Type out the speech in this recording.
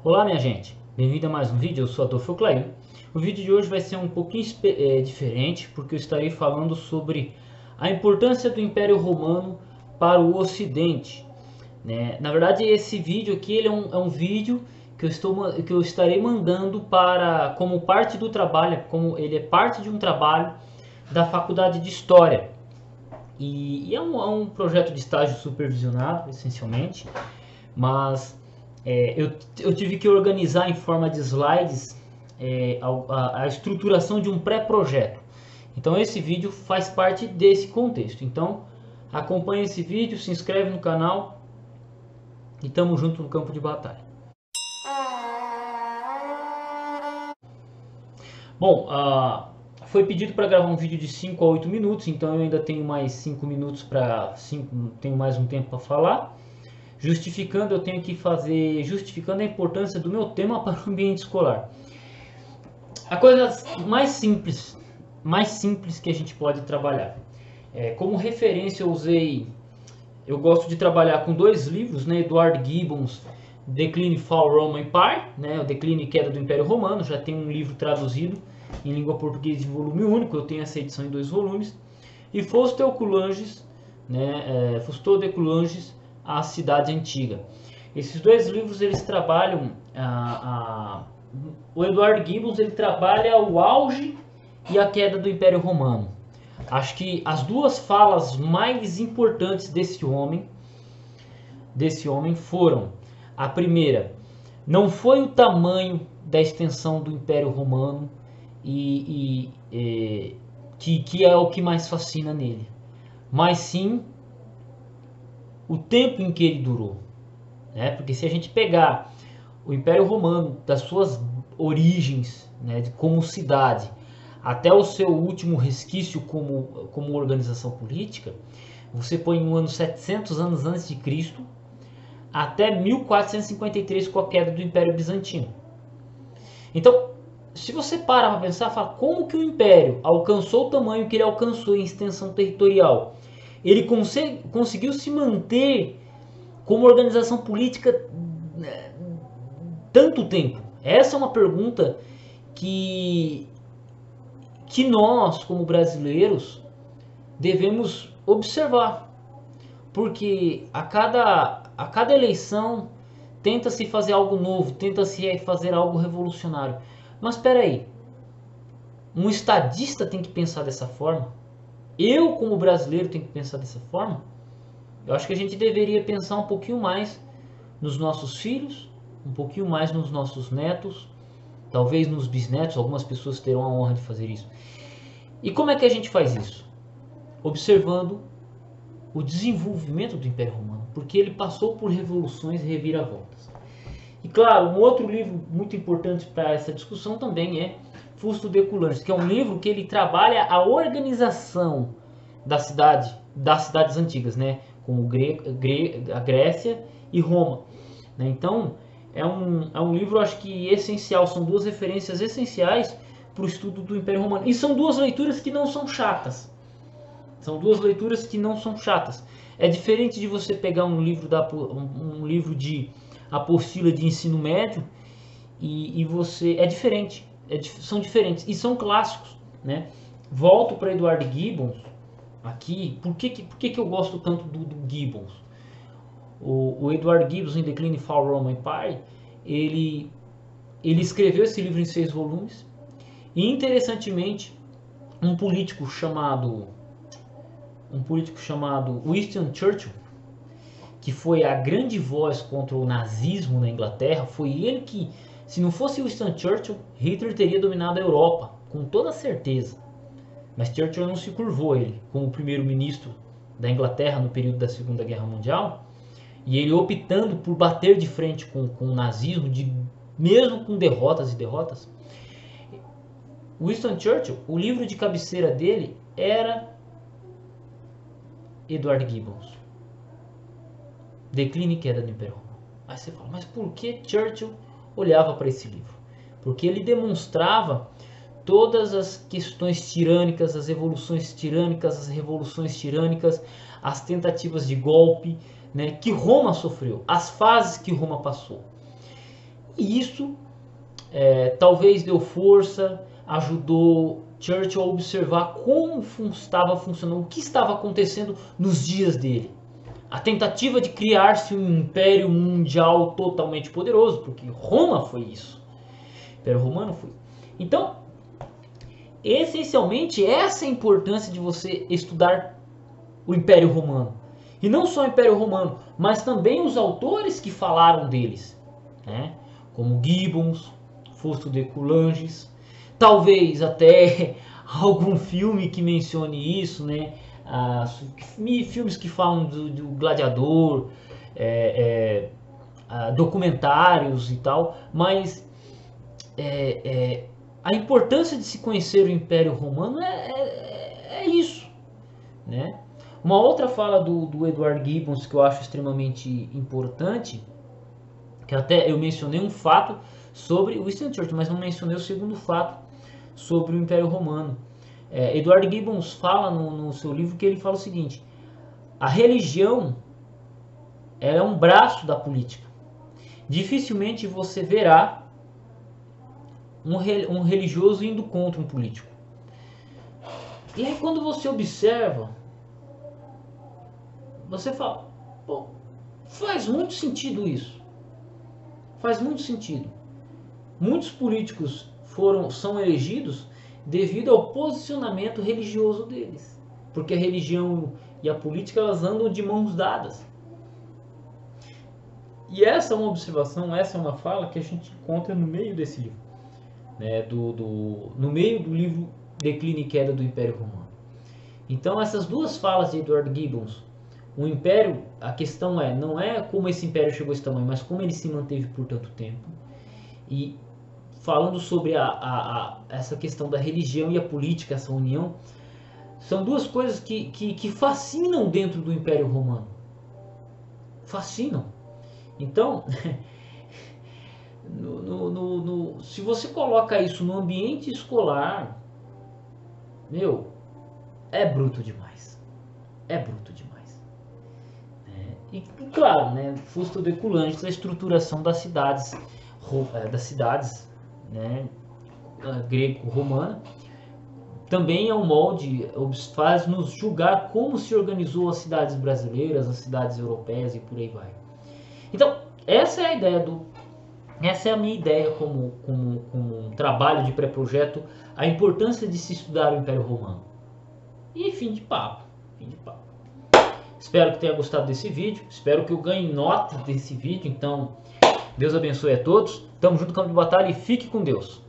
Olá minha gente, bem-vindo a mais um vídeo, eu sou Adolfo Clair. O vídeo de hoje vai ser um pouquinho diferente, porque eu estarei falando sobre a importância do Império Romano para o Ocidente, né? Na verdade, esse vídeo aqui ele é um vídeo que eu estarei mandando como parte do trabalho, como ele é parte de um trabalho da Faculdade de História. E é um projeto de estágio supervisionado, essencialmente, mas eu tive que organizar em forma de slides a estruturação de um pré-projeto. Então esse vídeo faz parte desse contexto. Então acompanhe esse vídeo, se inscreve no canal e tamo junto no campo de batalha. Bom, foi pedido para gravar um vídeo de 5 a 8 minutos, então eu ainda tenho mais 5 minutos tenho mais um tempo para falar. Justificando, eu tenho que fazer justificando a importância do meu tema para o ambiente escolar. A coisa mais simples que a gente pode trabalhar. Como referência eu gosto de trabalhar com dois livros, né, Edward Gibbon's Decline and Fall Roman Empire, né, o Declínio e Queda do Império Romano, já tem um livro traduzido em língua portuguesa de volume único, eu tenho essa edição em 2 volumes, e Fausto de Coulanges, né, Fausto de Coulanges, A Cidade Antiga. Esses dois livros eles trabalham o Edward Gibbon ele trabalha o auge e a queda do Império Romano. Acho que as duas falas mais importantes desse homem foram: a primeira, não foi o tamanho da extensão do Império Romano que é o que mais fascina nele, mas sim o tempo em que ele durou, né? Porque se a gente pegar o Império Romano das suas origens, né, como cidade, até o seu último resquício como organização política, você põe no ano 700 anos antes de Cristo até 1453 com a queda do Império Bizantino. Então, se você parar para pensar, fala, como que o Império alcançou o tamanho que ele alcançou em extensão territorial? Ele conseguiu se manter como organização política tanto tempo? Essa é uma pergunta que nós, como brasileiros, devemos observar, porque a cada eleição tenta-se fazer algo novo, tenta-se fazer algo revolucionário. Mas espera aí, um estadista tem que pensar dessa forma? Eu, como brasileiro, tenho que pensar dessa forma? Eu acho que a gente deveria pensar um pouquinho mais nos nossos filhos, um pouquinho mais nos nossos netos, talvez nos bisnetos, algumas pessoas terão a honra de fazer isso. E como é que a gente faz isso? Observando o desenvolvimento do Império Romano, porque ele passou por revoluções e reviravoltas. E claro, um outro livro muito importante para essa discussão também é Fausto de Coulanges, que é um livro que ele trabalha a organização das cidades antigas, né, como a Grécia e Roma. Então, é um livro, acho que essencial, são duas referências essenciais para o estudo do Império Romano. E são duas leituras que não são chatas. São duas leituras que não são chatas. É diferente de você pegar um livro de apostila de ensino médio e você... É diferente. São diferentes. E são clássicos, né? Volto para Edward Gibbon aqui. Por que eu gosto tanto do Gibbon? O Edward Gibbon, em Decline and Fall Roman Empire, ele escreveu esse livro em 6 volumes. E interessantemente, um político chamado Winston Churchill, que foi a grande voz contra o nazismo na Inglaterra, foi ele que, se não fosse Winston Churchill, Hitler teria dominado a Europa, com toda certeza. Mas Churchill não se curvou a ele, como primeiro-ministro da Inglaterra no período da Segunda Guerra Mundial, e ele optando por bater de frente com o nazismo, mesmo com derrotas e derrotas. Winston Churchill, o livro de cabeceira dele era Edward Gibbon, Declínio e Queda do Império Romano. Aí você fala, mas por que Churchill olhava para esse livro? Porque ele demonstrava todas as questões tirânicas, as evoluções tirânicas, as revoluções tirânicas, as tentativas de golpe, né, que Roma sofreu, as fases que Roma passou. E isso talvez deu força, ajudou Churchill a observar como estava funcionando, o que estava acontecendo nos dias dele. A tentativa de criar-se um império mundial totalmente poderoso, porque Roma foi isso. O Império Romano foi. Então, essencialmente, essa é a importância de você estudar o Império Romano. E não só o Império Romano, mas também os autores que falaram deles, né? Como Gibbons, Fausto de Coulanges, talvez até algum filme que mencione isso, né? Filmes que falam do gladiador, documentários e tal, mas a importância de se conhecer o Império Romano é isso, né? Uma outra fala do Edward Gibbons que eu acho extremamente importante, que até eu mencionei um fato sobre Winston Churchill, mas não mencionei o segundo fato sobre o Império Romano. Edward Gibbons fala no seu livro que ele fala o seguinte: a religião é um braço da política. Dificilmente você verá um religioso indo contra um político. E aí quando você observa, você fala, pô, faz muito sentido isso. Faz muito sentido. Muitos políticos são elegidos devido ao posicionamento religioso deles. Porque a religião e a política elas andam de mãos dadas. E essa é uma observação, essa é uma fala que a gente encontra no meio desse livro. Né, no meio do livro Declínio e Queda do Império Romano. Então essas duas falas de Edward Gibbons, o império, a questão não é como esse império chegou a esse tamanho, mas como ele se manteve por tanto tempo. E falando sobre essa questão da religião e a política, essa união, são duas coisas que fascinam dentro do Império Romano. Fascinam. Então, se você coloca isso no ambiente escolar, é bruto demais. É bruto demais. E claro, né, Fausto de Coulanges, a estruturação das cidades, né, greco-romana, também é um molde, faz nos julgar como se organizou as cidades brasileiras, as cidades europeias e por aí vai. Então, essa é a ideia essa é a minha ideia como um trabalho de pré-projeto, a importância de se estudar o Império Romano. E fim de papo. Espero que tenha gostado desse vídeo, espero que eu ganhe nota desse vídeo, então Deus abençoe a todos, tamo junto no campo de batalha e fique com Deus.